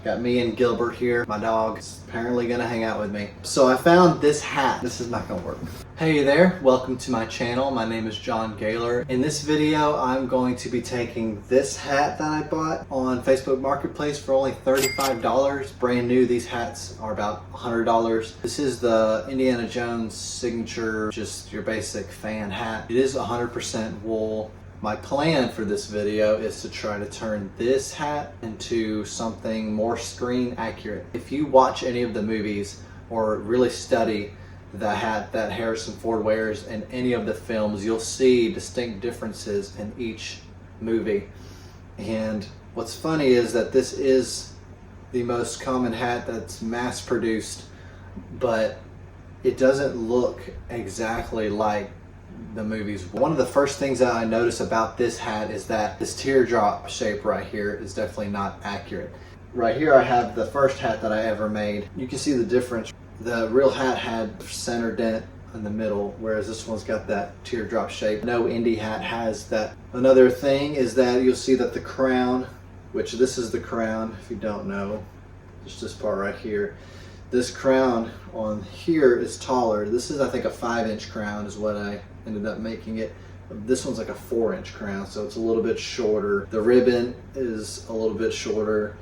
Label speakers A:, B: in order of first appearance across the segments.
A: Got me and Gilbert here. My dog is apparently gonna hang out with me. So I found this hat. This is not gonna work. Hey there, welcome to my channel. My name is John Gaylor. In this video, I'm going to be taking this hat that I bought on Facebook Marketplace for only $35. Brand new, these hats are about $100. This is the Indiana Jones signature, just your basic fan hat. It is 100% wool. My plan for this video is to try to turn this hat into something more screen accurate. If you watch any of the movies or really study the hat that Harrison Ford wears in any of the films, you'll see distinct differences in each movie. And what's funny is that this is the most common hat that's mass produced, but it doesn't look exactly like the movies. One of the first things that I notice about this hat is that this teardrop shape right here is definitely not accurate. Right here I have the first hat that I ever made. You can see the difference. The real hat had center dent in the middle, whereas this one's got that teardrop shape. No Indy hat has that. Another thing is that you'll see that the crown, which this is the crown, if you don't know, just this part right here. This crown on here is taller. This is, I think, a 5-inch crown is what I ended up making it. This one's like a 4-inch crown, so it's a little bit shorter. The ribbon is a little bit shorter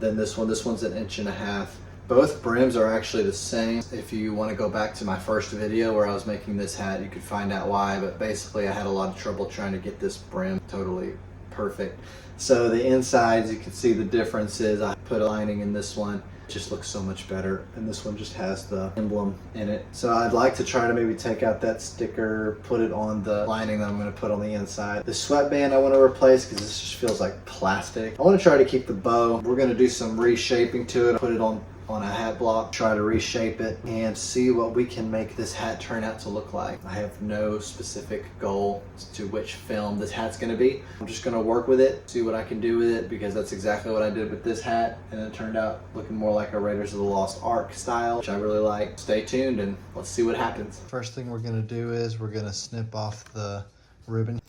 A: than this one. This one's 1.5 inches. Both brims are actually the same. If you want to go back to my first video where I was making this hat, you could find out why, but basically I had a lot of trouble trying to get this brim totally perfect. So the insides, you can see the differences. I put a lining in this one. It just looks so much better, and this one just has the emblem in it. So I'd like to try to maybe take out that sticker, put it on the lining that I'm going to put on the inside. The sweatband I want to replace because this just feels like plastic. I want to try to keep the bow. We're going to do some reshaping to it, put it on a hat block, try to reshape it and see what we can make this hat turn out to look like. I have no specific goal as to which film this hat's gonna be. I'm just gonna work with it, see what I can do with it, because that's exactly what I did with this hat, and it turned out looking more like a Raiders of the Lost Ark style, which I really like. Stay tuned and let's see what happens. First thing we're gonna do is we're gonna snip off the ribbon.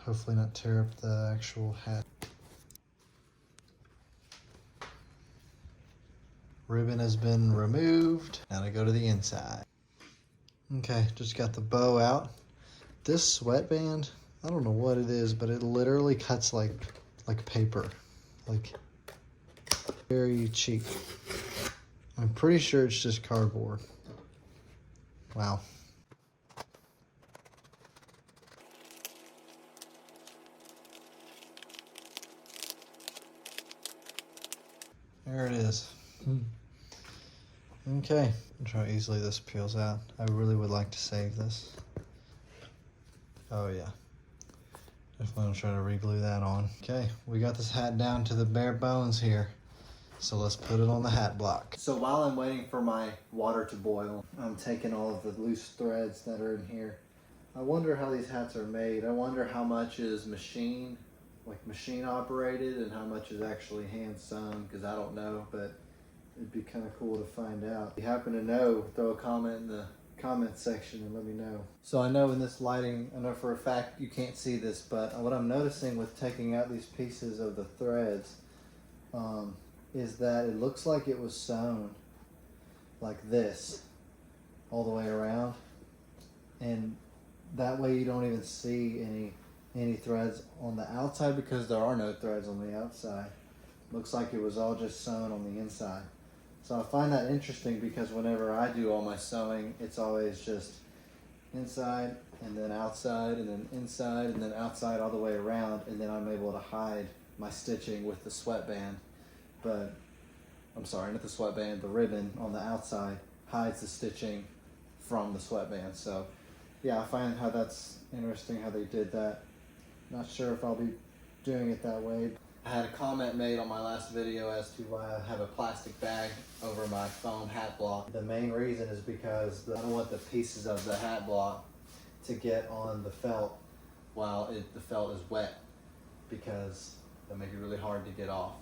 A: Hopefully not tear up the actual hat. Ribbon has been removed. Now to go to the inside. Okay, just got the bow out. This sweatband, I don't know what it is, but it literally cuts like paper. Like, very cheap. I'm pretty sure it's just cardboard. Wow. There it is. Okay, I'll try how easily this peels out. I really would like to save this. Oh yeah. Definitely gonna try to re-glue that on. Okay, we got this hat down to the bare bones here. So let's put it on the hat block. So while I'm waiting for my water to boil, I'm taking all of the loose threads that are in here. I wonder how these hats are made. I wonder how much is machine operated and how much is actually hand sewn, because I don't know, but it'd be kind of cool to find out. If you happen to know, throw a comment in the comment section and let me know. So I know in this lighting, I know for a fact you can't see this, but what I'm noticing with taking out these pieces of the threads is that it looks like it was sewn like this all the way around, and that way you don't even see any threads on the outside, because there are no threads on the outside. Looks like it was all just sewn on the inside. So I find that interesting, because whenever I do all my sewing, it's always just inside and then outside and then inside and then outside all the way around, and then I'm able to hide my stitching with the sweatband. But, I'm sorry, not the sweatband, the ribbon on the outside hides the stitching from the sweatband. So yeah, I find how that's interesting how they did that. Not sure if I'll be doing it that way. I had a comment made on my last video as to why I have a plastic bag over my foam hat block. The main reason is because I don't want the pieces of the hat block to get on the felt while the felt is wet, because that makes it really hard to get off.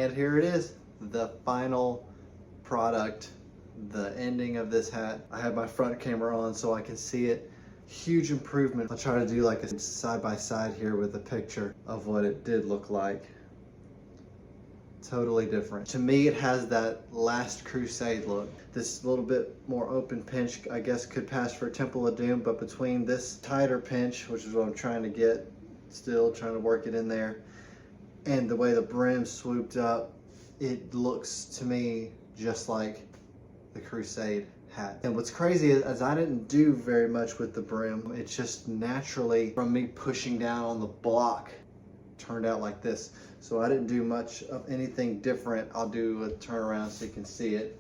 A: And here it is, the final product, the ending of this hat. I have my front camera on so I can see it. Huge improvement. I'll try to do like a side by side here with a picture of what it did look like. Totally different. To me, it has that Last Crusade look. This little bit more open pinch, I guess, could pass for Temple of Doom, but between this tighter pinch, which is what I'm trying to get, still trying to work it in there, and the way the brim swooped up, it looks to me just like the Crusade hat. And what's crazy is I didn't do very much with the brim. It's just naturally, from me pushing down on the block, turned out like this. So I didn't do much of anything different. I'll do a turnaround so you can see it.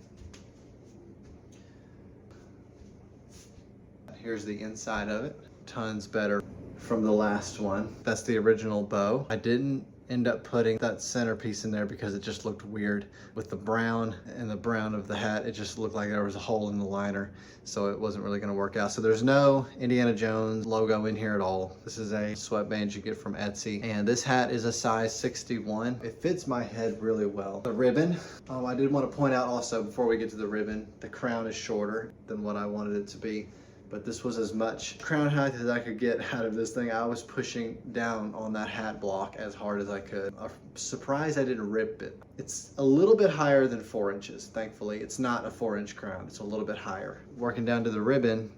A: Here's the inside of it. Tons better from the last one. That's the original bow. I didn't end up putting that centerpiece in there because it just looked weird with the brown and the brown of the hat. It just looked like there was a hole in the liner, so it wasn't really going to work out. So there's no Indiana Jones logo in here at all. This is a sweatband you get from Etsy, and this hat is a size 61. It fits my head really well. The ribbon, I did want to point out also before we get to the ribbon, the crown is shorter than what I wanted it to be. But this was as much crown height as I could get out of this thing. I was pushing down on that hat block as hard as I could. I'm surprised I didn't rip it. It's a little bit higher than 4 inches, thankfully. It's not a 4-inch crown, it's a little bit higher. Working down to the ribbon,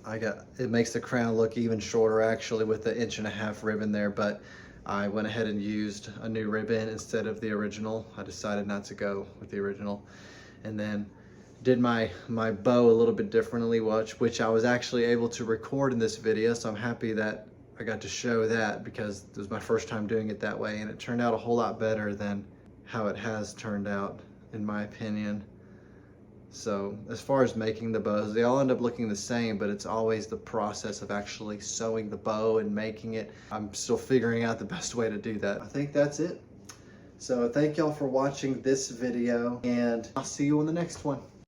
A: it makes the crown look even shorter actually with the 1.5 inch ribbon there, but I went ahead and used a new ribbon instead of the original. I decided not to go with the original. And then did my bow a little bit differently, which I was actually able to record in this video, so I'm happy that I got to show that because it was my first time doing it that way, and it turned out a whole lot better than how it has turned out, in my opinion. So as far as making the bows, they all end up looking the same, but it's always the process of actually sewing the bow and making it. I'm still figuring out the best way to do that. I think that's it. So thank y'all for watching this video, and I'll see you on the next one.